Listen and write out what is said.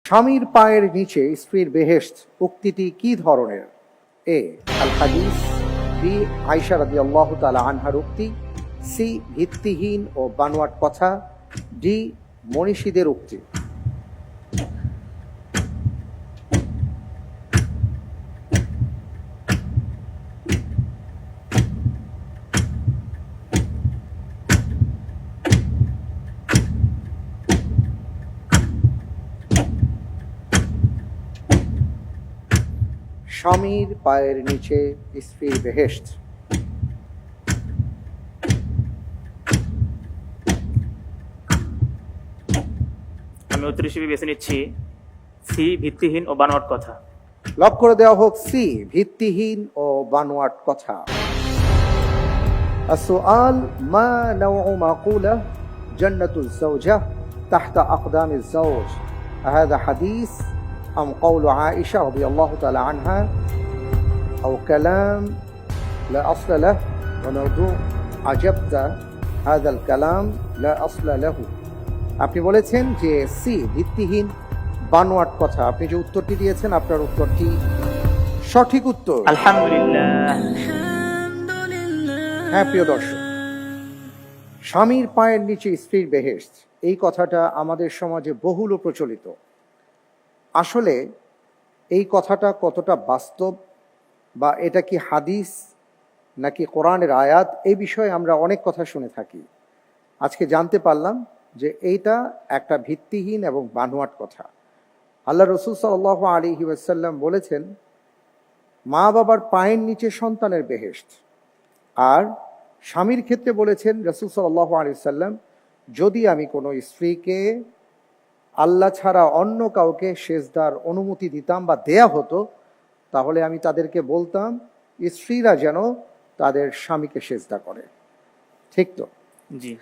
স্বামীর পায়ের নিচে স্ত্রীর বেহেশত উক্তিটি কি ধরনের? এ আল হাদিস, বি আয়েশা রাদিয়াল্লাহু তাআলা আনহার উক্তি, সি ভিত্তিহীন ও বানোয়াট কথা, ডি মনীষীদের উক্তি। স্বামীর পায়ের নিচে স্ত্রীর বেহেশত। আমি উত্তর হিসেবে বেছে নিচ্ছি সি ভিত্তিহীন ও বানোয়াট কথা। লক করে দেওয়া হোক সি ভিত্তিহীন ও বানোয়াট কথা। السؤال: ما نوع مقولة جنة الزوجة تحت أقدام الزوج؟ هذا حديث أم قول عائشة رضي الله تعالى عنها أو كلام لا أصل له ونرجو عجبت هذا الكلام لا أصل له؟ আপনি বলেছেন যে সি ভিত্তিহীন বানোয়াট কথা। আপনি যে উত্তরটি দিয়েছেন আপনার উত্তরটি সঠিক উত্তর। আলহামদুলিল্লাহ। হ্যাঁ প্রিয় দর্শক, স্বামীর পায়ের নিচে স্ত্রীর বেহেশত, এই কথাটা আমাদের সমাজে বহুল প্রচলিত। আসলে এই কথাটা কতটা বাস্তব বা এটা কি হাদিস নাকি কোরআনের আয়াত, এই বিষয়ে আমরা অনেক কথা শুনে থাকি। আজকে জানতে পারলাম যে এইটা একটা ভিত্তিহীন এবং বানোয়াট কথা। আল্লাহ রসুল সাল্লাল্লাহু আলাইহি ওয়াসাল্লাম বলেছেন, মা বাবার পায়ের নিচে সন্তানের বেহেশত। আর স্বামীর ক্ষেত্রে বলেছেন রাসূল সাল্লাল্লাহু আলাইহি ওয়াসাল্লাম, যদি আমি কোনো স্ত্রীকে আল্লাহ ছাড়া অন্য কাউকে সেজদার অনুমতি দিতাম বা দেয়া হতো, তাহলে আমি তাদেরকে বলতাম স্ত্রীরা যেন তাদের স্বামীকে সেজদা করে। ঠিক তো? জি।